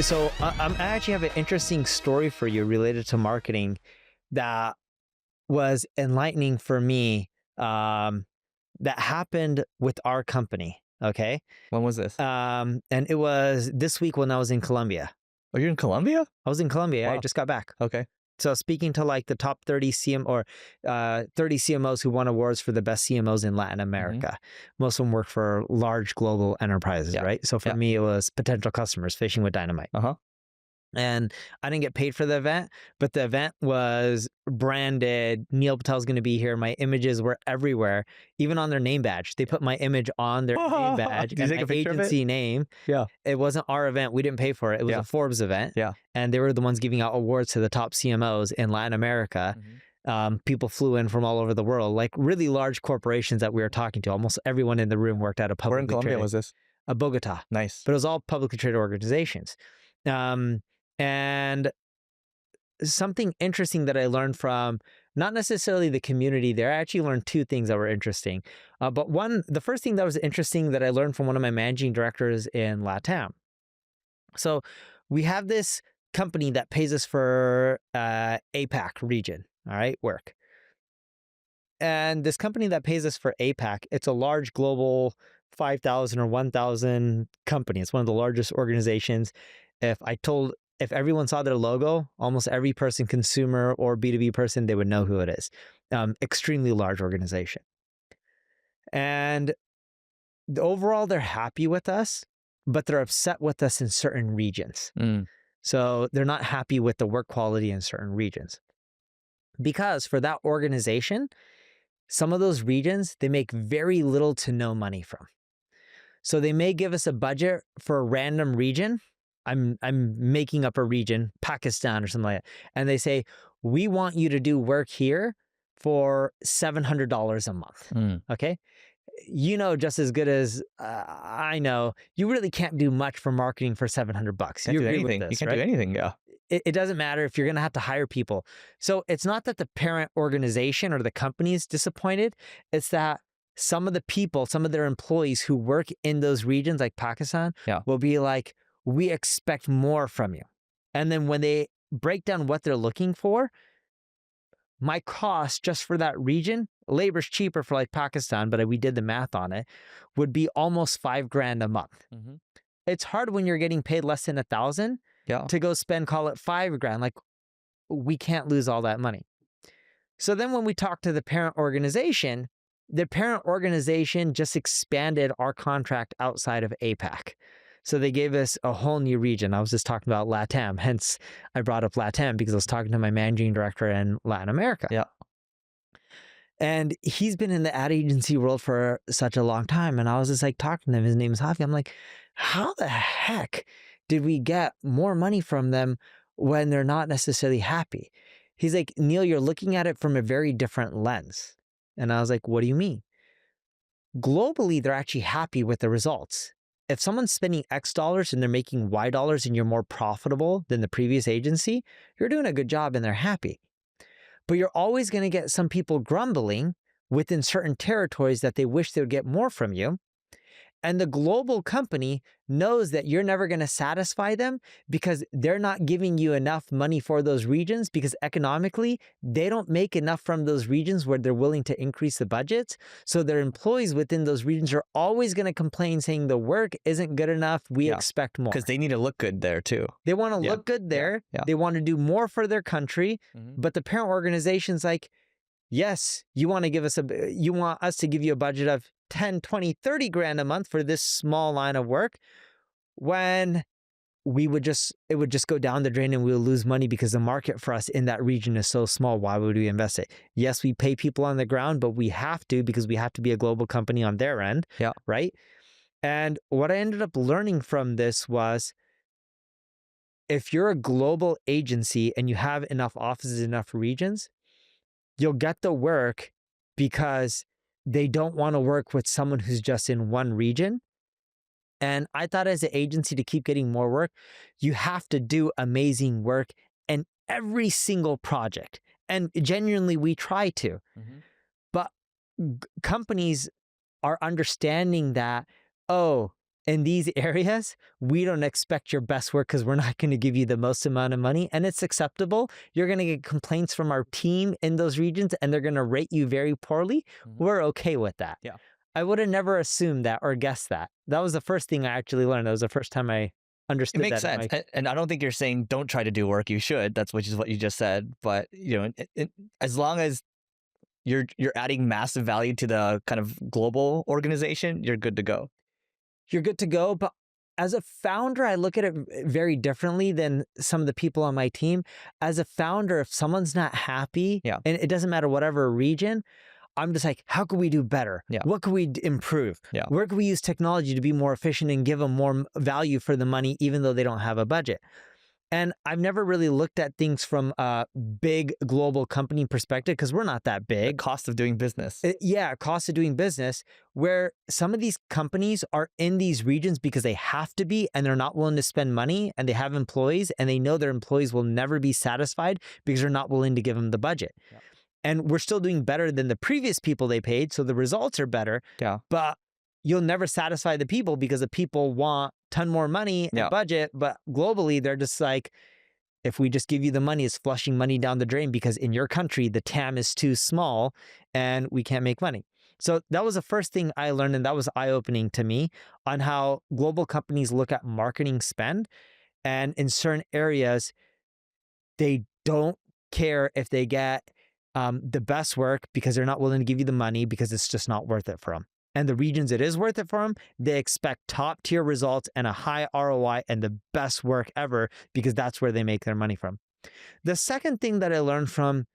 So I actually have an interesting story for you related to marketing that was enlightening for me, that happened with our company. Okay. When was this? And it was this week when I was in Colombia. Oh, you're in Colombia? I was in Colombia. Wow. I just got back. Okay. So speaking to like the top 30 30 CMOs who won awards for the best CMOs in Latin America. Most of them work for large global enterprises, right? So for me, it was potential customers fishing with dynamite. And I didn't get paid for the event, but the event was branded. Neil Patel's going to be here. My images were everywhere, even on their name badge. They put my image on their name badge and my agency name. Yeah. It wasn't our event. We didn't pay for it. It was a Forbes event. Yeah. And they were the ones giving out awards to the top CMOs in Latin America. People flew in from all over the world, like really large corporations that we were talking to. Almost everyone in the room worked at a publicly traded. Where in Colombia was this? Bogota. Nice. But it was all publicly traded organizations. And something interesting that I learned from, not necessarily the community there, I actually learned two things that were interesting. But the first thing that was interesting that I learned from one of my managing directors in LATAM. So we have this company that pays us for APAC region, all right, work. And this company that pays us for APAC, it's a large global 5,000 or 1,000 company. It's one of the largest organizations. If everyone saw their logo, almost every person, consumer or B2B person, they would know who it is. Extremely large organization. And overall, they're happy with us, but they're upset with us in certain regions. So they're not happy with the work quality in certain regions. Because for that organization, some of those regions, they make very little to no money from. So they may give us a budget for a random region. I'm making up a region, Pakistan or something like that. And they say, we want you to do work here for $700 a month. Okay. You know, just as good as I know, you really can't do much for marketing for $700. You can't do anything. Yeah. It doesn't matter if you're going to have to hire people. So it's not that the parent organization or the company is disappointed. It's that some of the people, some of their employees who work in those regions like Pakistan will be like, we expect more from you. And then when they break down what they're looking for, my cost just for that region, labor's cheaper for like Pakistan, but we did the math on it, would be almost $5,000 a month. It's hard when you're getting paid less than 1,000 to go spend, call it $5,000. Like, we can't lose all that money. So then when we talk to the parent organization, the parent organization just expanded our contract outside of APAC. So they gave us a whole new region. I was just talking about LATAM. Hence, I brought up LATAM because I was talking to my managing director in Latin America. Yeah. And he's been in the ad agency world for such a long time. And I was just like talking to him. His name is Hafi. I'm like, how the heck did we get more money from them when they're not necessarily happy? He's like, Neil, you're looking at it from a very different lens. And I was like, what do you mean? Globally, they're actually happy with the results. If someone's spending X dollars and they're making Y dollars and you're more profitable than the previous agency, you're doing a good job and they're happy. But you're always going to get some people grumbling within certain territories that they wish they would get more from you. And the global company knows that you're never going to satisfy them because they're not giving you enough money for those regions, because economically, they don't make enough from those regions where they're willing to increase the budgets. So their employees within those regions are always going to complain saying the work isn't good enough. We expect more. Because they need to look good there too. They want to look good there. They want to do more for their country. But the parent organization's like, yes, you want us to give you a budget of 10, 20, 30 grand a month for this small line of work, when it would just go down the drain and we'll lose money because the market for us in that region is so small. Why would we invest it? Yes, we pay people on the ground, but we have to because we have to be a global company on their end, right? And what I ended up learning from this was, if you're a global agency and you have enough offices, enough regions, you'll get the work because they don't want to work with someone who's just in one region. And I thought as an agency, to keep getting more work, you have to do amazing work in every single project. And genuinely, we try to. But companies are understanding that, oh, in these areas, we don't expect your best work because we're not going to give you the most amount of money, and it's acceptable. You're going to get complaints from our team in those regions, and they're going to rate you very poorly. We're okay with that. Yeah. I would have never assumed that or guessed that. That was the first thing I actually learned. That was the first time I understood it makes that. sense. And I don't think you're saying don't try to do work. You should. Which is what you just said. But as long as you're adding massive value to the kind of global organization, you're good to go. You're good to go. But as a founder, I look at it very differently than some of the people on my team. As a founder, if someone's not happy, and it doesn't matter whatever region, I'm just like, how can we do better? What can we improve? Where can we use technology to be more efficient and give them more value for the money, even though they don't have a budget? And I've never really looked at things from a big global company perspective because we're not that big. The cost of doing business. Cost of doing business, where some of these companies are in these regions because they have to be, and they're not willing to spend money, and they have employees, and they know their employees will never be satisfied because they're not willing to give them the budget. And we're still doing better than the previous people they paid, so the results are better. But you'll never satisfy the people because the people want a ton more money and budget, but globally they're just like, if we just give you the money, it's flushing money down the drain because in your country the TAM is too small and we can't make money. So that was the first thing I learned, and that was eye-opening to me on how global companies look at marketing spend. And in certain areas, they don't care if they get the best work because they're not willing to give you the money because it's just not worth it for them. And the regions it is worth it for them, they expect top tier results and a high ROI and the best work ever because that's where they make their money from. The second thing that I learned from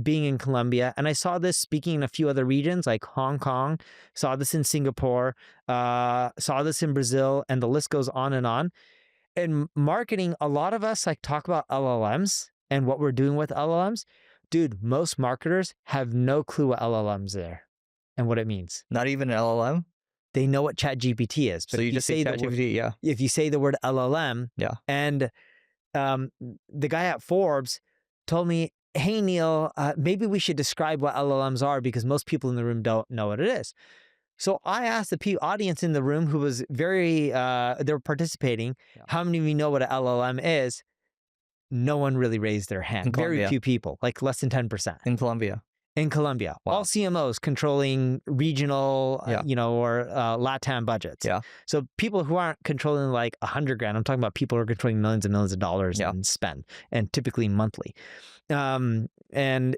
being in Colombia, and I saw this speaking in a few other regions like Hong Kong, saw this in Singapore, saw this in Brazil, and the list goes on and on. In marketing, a lot of us like talk about LLMs and what we're doing with LLMs. Dude, most marketers have no clue what LLMs are and what it means. Not even an LLM? They know what ChatGPT is. But so you just say ChatGPT, If you say the word LLM, and the guy at Forbes told me, hey, Neil, maybe we should describe what LLMs are because most people in the room don't know what it is. So I asked the audience in the room who was they were participating, how many of you know what an LLM is? No one really raised their hand. Very few people, like less than 10%. In Colombia. In Colombia. Wow. All CMOs controlling regional, or LATAM budgets. So people who aren't controlling like 100 grand, I'm talking about people who are controlling millions and millions of dollars in spend, and typically monthly. And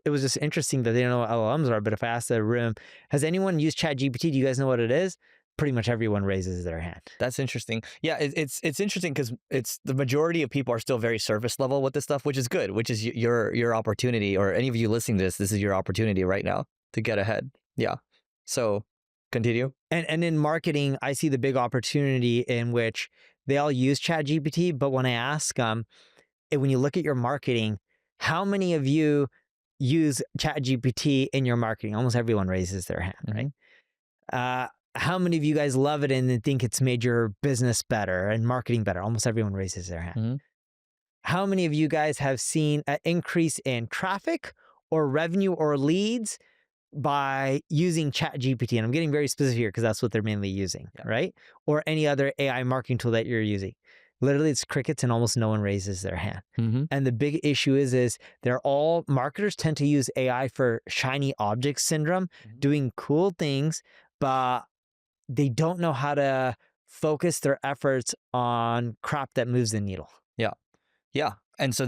it was just interesting that they don't know what LLMs are, but if I ask the room, has anyone used ChatGPT? Do you guys know what it is? Pretty much everyone raises their hand. That's interesting. Yeah, it's interesting because it's the majority of people are still very surface level with this stuff, which is good, which is your opportunity, or any of you listening to this is your opportunity right now to get ahead. Yeah. So continue. And in marketing, I see the big opportunity in which they all use ChatGPT, but when I ask them, when you look at your marketing, how many of you use ChatGPT in your marketing? Almost everyone raises their hand, right? How many of you guys love it and think it's made your business better and marketing better? Almost everyone raises their hand. How many of you guys have seen an increase in traffic or revenue or leads by using ChatGPT? And I'm getting very specific here because that's what they're mainly using, right? Or any other AI marketing tool that you're using. Literally, it's crickets and almost no one raises their hand. And the big issue is marketers tend to use AI for shiny object syndrome, doing cool things, but they don't know how to focus their efforts on crap that moves the needle. Yeah. And so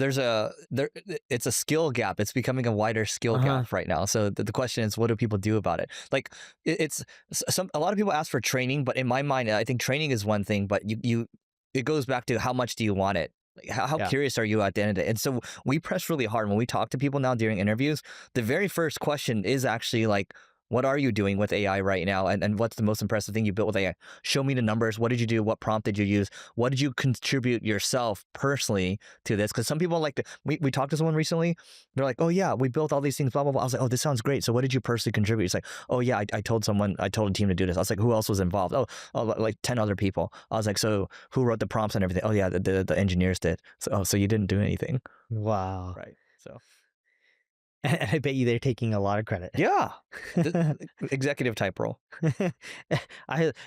it's a skill gap. It's becoming a wider skill gap right now. So the question is, what do people do about it? Like a lot of people ask for training, but in my mind, I think training is one thing, but it goes back to how much do you want it? How curious are you at the end of the day? And so we press really hard when we talk to people now during interviews. The very first question is actually like, what are you doing with AI right now? And what's the most impressive thing you built with AI? Show me the numbers. What did you do? What prompt did you use? What did you contribute yourself personally to this? Because some people like to, we talked to someone recently. They're like, oh yeah, we built all these things, blah, blah, blah. I was like, oh, this sounds great. So what did you personally contribute? It's like, oh yeah, I told a team to do this. I was like, who else was involved? Oh, like 10 other people. I was like, so who wrote the prompts and everything? Oh yeah, the engineers did. So you didn't do anything. Wow. Right. So And I bet you they're taking a lot of credit. Yeah. Executive type role.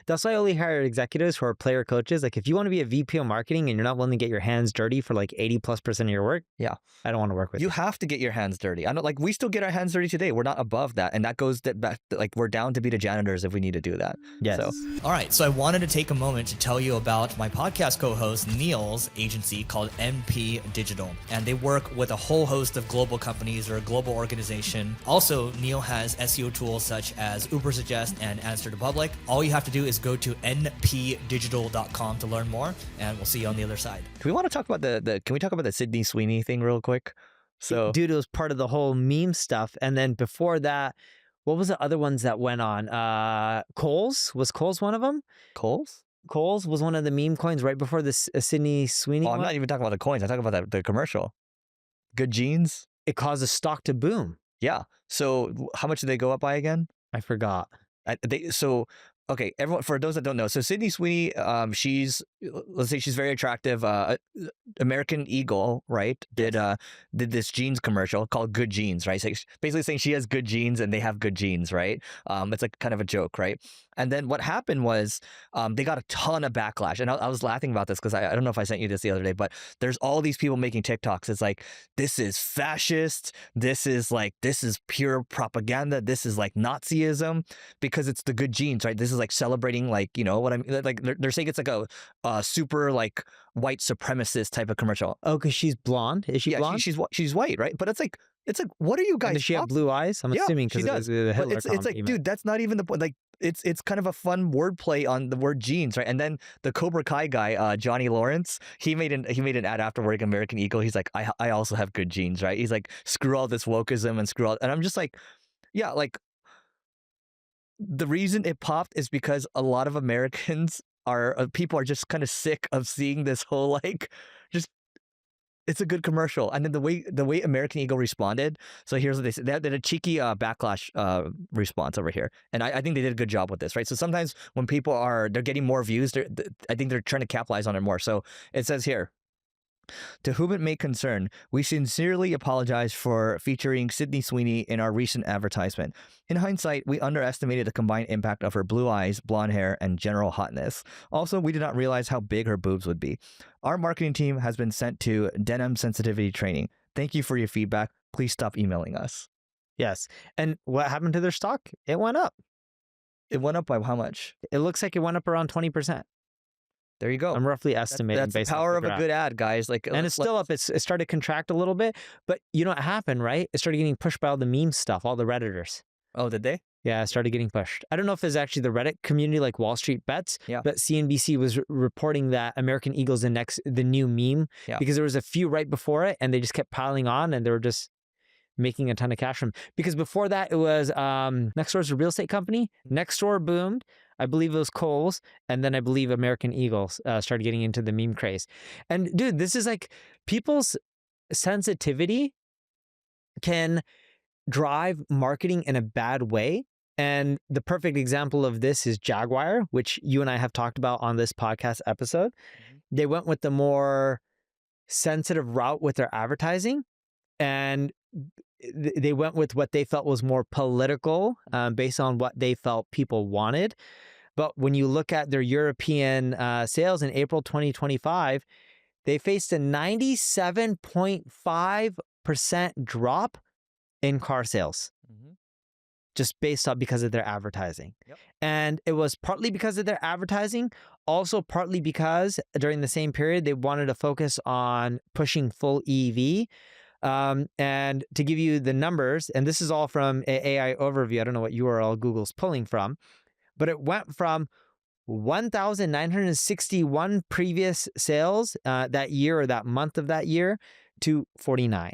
That's why I only hire executives who are player coaches. Like if you want to be a VP of marketing and you're not willing to get your hands dirty for like 80+% of your work, yeah, I don't want to work with you. You have to get your hands dirty. I don't like we still get our hands dirty today. We're not above that. And that goes back like we're down to be the janitors if we need to do that. Yes. So. All right. So I wanted to take a moment to tell you about my podcast co-host Neil's agency called NP Digital. And they work with a whole host of global companies or a global organization. Also, Neil has SEO tools such as 𝗔𝗕𝗢𝗪 and Answer to Public. All you have to do is go to npdigital.com to learn more, and we'll see you on the other side. Do we want to talk about can we talk about the Sydney Sweeney thing real quick? So dude, it was part of the whole meme stuff. And then before that, what was the other ones that went on? Kohl's? Was Kohl's one of them? Kohl's? Kohl's was one of the meme coins right before this Sydney Sweeney I'm one. not even talking about the coins. I'm talking about the commercial. Good jeans. It caused the stock to boom. Yeah. So how much did they go up by again? I forgot. Okay, everyone, for those that don't know, so Sydney Sweeney, let's say she's very attractive. American Eagle, right? Did this jeans commercial called Good Jeans, right? So basically saying she has good jeans and they have good jeans, right? It's like kind of a joke, right? And then what happened was they got a ton of backlash. And I was laughing about this because I don't know if I sent you this the other day, but there's all these people making TikToks. It's like, this is fascist. This is pure propaganda. This is like Nazism because it's the good jeans, right? This is like celebrating, like, you know what I mean? Like they're saying it's like a super like white supremacist type of commercial. Oh, because she's blonde? Is she blonde? She's white, right? But it's like, what are you guys? And does she have blue eyes? I'm assuming because it was the Hitler it's like, dude, that's not even the point. Like, it's kind of a fun wordplay on the word jeans, right? And then the Cobra Kai guy, Johnny Lawrence, he made an ad after working American Eagle. He's like, I also have good jeans, right? He's like, screw all this wokeism and screw all, and I'm just like, yeah, like the reason it popped is because a lot of Americans people are just kind of sick of seeing this whole like just. It's a good commercial. And then the way American Eagle responded. So here's what they said. They had a cheeky backlash response over here. And I think they did a good job with this, right? So sometimes when people they're getting more views, I think they're trying to capitalize on it more. So it says here, to whom it may concern, we sincerely apologize for featuring Sydney Sweeney in our recent advertisement. In hindsight, we underestimated the combined impact of her blue eyes, blonde hair, and general hotness. Also, we did not realize how big her boobs would be. Our marketing team has been sent to denim sensitivity training. Thank you for your feedback. Please stop emailing us. Yes. And what happened to their stock? It went up. It went up by how much? It looks like it went up around 20%. There you go. I'm roughly estimating. That's the power of a good ad, guys. Like, and it's still up. It started to contract a little bit, but you know what happened, right? It started getting pushed by all the meme stuff, all the Redditors. Oh, did they? Yeah, it started getting pushed. I don't know if it's actually the Reddit community like Wall Street Bets, but CNBC was reporting that American Eagle's the new meme because there was a few right before it and they just kept piling on and they were just making a ton of cash from them. Because before that, it was Nextdoor's a real estate company. Nextdoor boomed. I believe it was Kohl's. And then I believe American Eagles started getting into the meme craze. And dude, this is like people's sensitivity can drive marketing in a bad way. And the perfect example of this is Jaguar, which you and I have talked about on this podcast episode. They went with the more sensitive route with their advertising. And they went with what they felt was more political based on what they felt people wanted. But when you look at their European sales in April 2025, they faced a 97.5% drop in car sales, just based on because of their advertising. And it was partly because of their advertising, also partly because during the same period, they wanted to focus on pushing full EV. And to give you the numbers, and this is all from AI Overview, I don't know what URL Google's pulling from, but it went from 1,961 previous sales that year or that month of that year to 49.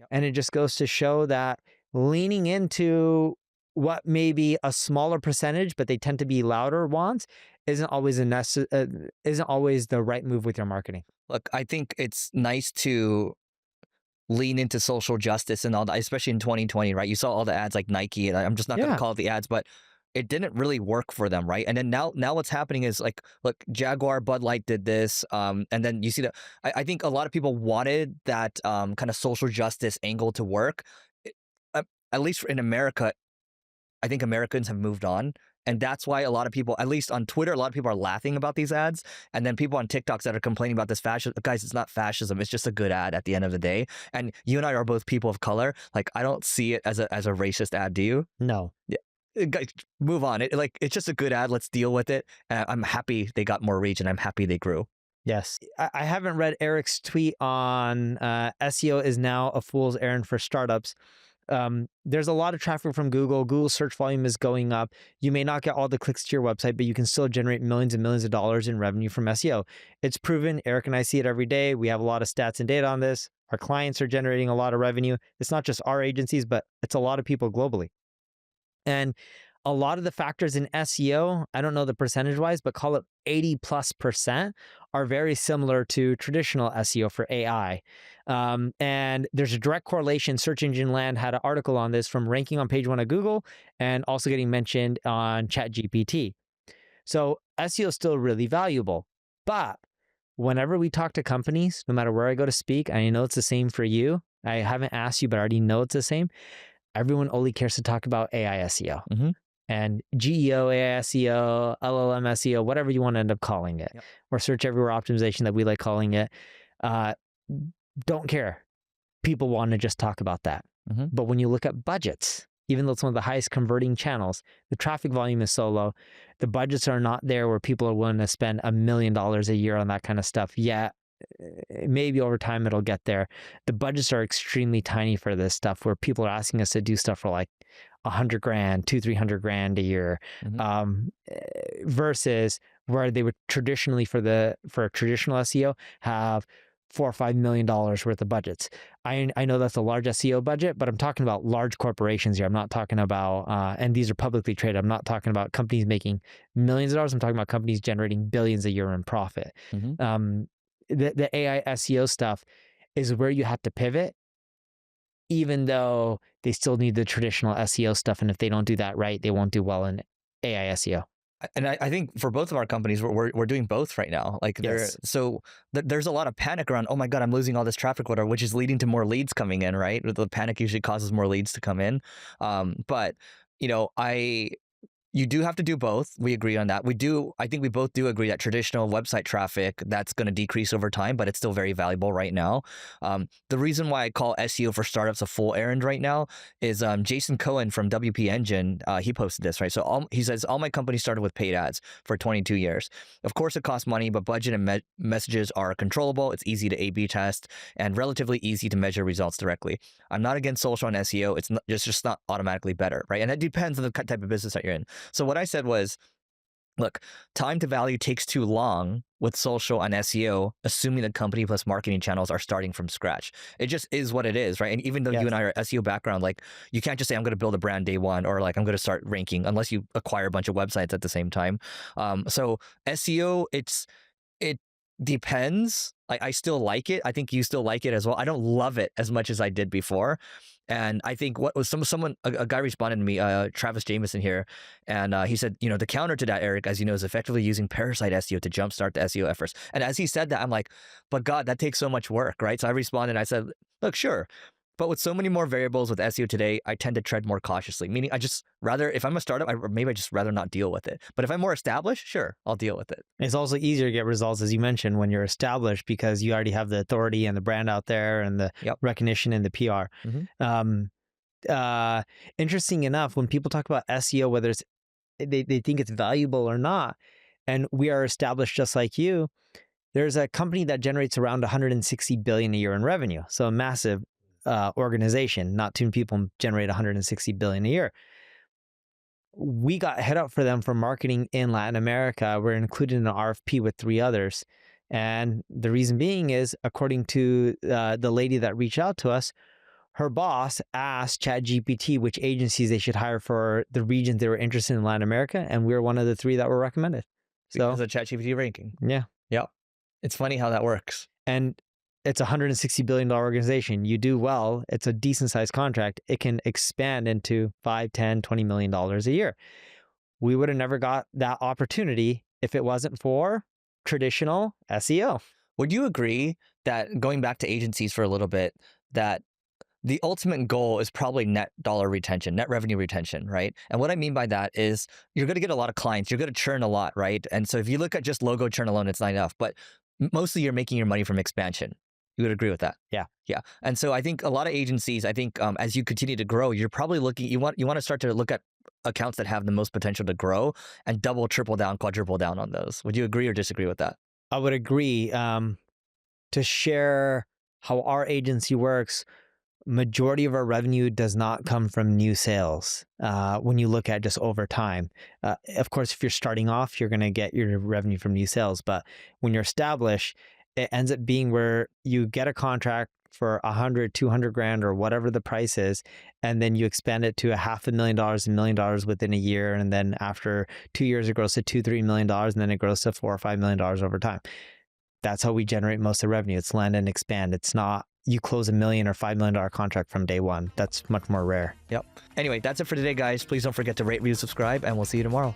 And it just goes to show that leaning into what may be a smaller percentage, but they tend to be louder wants, isn't always the right move with your marketing. Look, I think it's nice to lean into social justice and all that, especially in 2020, right? You saw all the ads like Nike, and I'm just not going to call it the ads, but it didn't really work for them, right? And then now what's happening is like, look, Jaguar, Bud Light did this, and then you see that I think a lot of people wanted that kind of social justice angle to work. at least in America, I think Americans have moved on. And that's why a lot of people, at least on Twitter, a lot of people are laughing about these ads. And then people on TikToks that are complaining about this fascism. Guys, it's not fascism. It's just a good ad at the end of the day. And you and I are both people of color. Like, I don't see it as a racist ad. Do you? No. Yeah. Guys, move on. It's just a good ad. Let's deal with it. And I'm happy they got more reach and I'm happy they grew. Yes. I haven't read Eric's tweet on SEO is now a fool's errand for startups. There's a lot of traffic from Google. Google's search volume is going up. You may not get all the clicks to your website, but you can still generate millions and millions of dollars in revenue from SEO. It's proven. Eric and I see it every day. We have a lot of stats and data on this. Our clients are generating a lot of revenue. It's not just our agencies, but it's a lot of people globally. And a lot of the factors in SEO, I don't know the percentage wise, but call it 80+%, are very similar to traditional SEO for AI. And there's a direct correlation. Search Engine Land had an article on this, from ranking on page 1 of Google and also getting mentioned on ChatGPT. So SEO is still really valuable. But whenever we talk to companies, no matter where I go to speak, I know it's the same for you. I haven't asked you, but I already know it's the same. Everyone only cares to talk about AI SEO. Mm-hmm. And GEO, AI SEO, LLM SEO, whatever you want to end up calling it, Yep. or search everywhere optimization that we like calling it. Don't care. People want to just talk about that. Mm-hmm. But when you look at budgets, even though it's one of the highest converting channels, the traffic volume is so low. The budgets are not there where people are willing to spend $1 million a year on that kind of stuff. Yeah, maybe over time it'll get there. The budgets are extremely tiny for this stuff, where people are asking us to do stuff for like $100,000, $200,000-300,000 a year, Mm-hmm. versus where they would traditionally for a traditional SEO have $4 or $5 million worth of budgets. I know that's a large SEO budget, but I'm talking about large corporations here. I'm not talking about, and these are publicly traded. I'm not talking about companies making millions of dollars. I'm talking about companies generating billions a year in profit. Mm-hmm. The AI SEO stuff is where you have to pivot, even though they still need the traditional SEO stuff. And if they don't do that right, they won't do well in AI SEO. And I think for both of our companies, we're doing both right now. Like, Yes. there's a lot of panic around, oh my God, I'm losing all this traffic, whatever, which is leading to more leads coming in, right? The panic usually causes more leads to come in. But you do have to do both. We agree on that. I think we both do agree that traditional website traffic, that's going to decrease over time, but it's still very valuable right now. The reason why I call SEO for startups a full errand right now is Jason Cohen from WP Engine, he posted this, right? So he says, all my companies started with paid ads for 22 years. Of course, it costs money, but budget and messages are controllable. It's easy to A/B test and relatively easy to measure results directly. I'm not against social and SEO. It's just not automatically better, right? And it depends on the type of business that you're in. So what I said was, look, time to value takes too long with social and SEO, assuming the company plus marketing channels are starting from scratch. It just is what it is, right? And even though you and I are SEO background, like, you can't just say, I'm going to build a brand day one, or like, I'm going to start ranking, unless you acquire a bunch of websites at the same time. So SEO, it depends. I still like it. I think you still like it as well. I don't love it as much as I did before. And I think what was a guy responded to me, Travis Jameson here, and he said, the counter to that, Eric, as you know, is effectively using parasite SEO to jumpstart the SEO efforts. And as he said that, I'm like, but God, that takes so much work, right? So I responded, I said, look, sure. But with so many more variables with SEO today, I tend to tread more cautiously, meaning if I'm a startup, maybe I just rather not deal with it. But if I'm more established, sure, I'll deal with it. It's also easier to get results, as you mentioned, when you're established, because you already have the authority and the brand out there and the recognition and the PR. Mm-hmm. Interesting enough, when people talk about SEO, whether they think it's valuable or not, and we are established just like you, there's a company that generates around $160 billion a year in revenue. So a massive organization. Not too many people generate $160 billion a year. We got head up for them for marketing in Latin America. We're included in an RFP with 3 others. And the reason being is, according to the lady that reached out to us, her boss asked ChatGPT which agencies they should hire for the regions they were interested in Latin America. And we were one of the 3 that were recommended. Because of ChatGPT ranking. Yeah. Yeah. It's funny how that works. And it's a $160 billion organization. You do well, it's a decent sized contract. It can expand into $5, $10, $20 million a year. We would have never got that opportunity if it wasn't for traditional SEO. Would you agree that, going back to agencies for a little bit, that the ultimate goal is probably net dollar retention, net revenue retention, right? And what I mean by that is you're going to get a lot of clients, you're going to churn a lot, right? And so if you look at just logo churn alone, it's not enough, but mostly you're making your money from expansion. You would agree with that? Yeah. Yeah. And so I think a lot of agencies, I think as you continue to grow, you're probably looking, you want to start to look at accounts that have the most potential to grow and double, triple down, quadruple down on those. Would you agree or disagree with that? I would agree. To share how our agency works, majority of our revenue does not come from new sales. When you look at just over time, of course, if you're starting off, you're going to get your revenue from new sales. But when you're established, it ends up being where you get a contract for 100, 200 grand or whatever the price is, and then you expand it to $500,000, $1 million within a year, and then after 2 years it grows to $2-3 million, and then it grows to $4 or $5 million over time. That's how we generate most of the revenue. It's land and expand. It's not you close $1 million or $5 million contract from day one. That's much more rare. Yep. Anyway, that's it for today, guys. Please don't forget to rate, review, subscribe, and we'll see you tomorrow.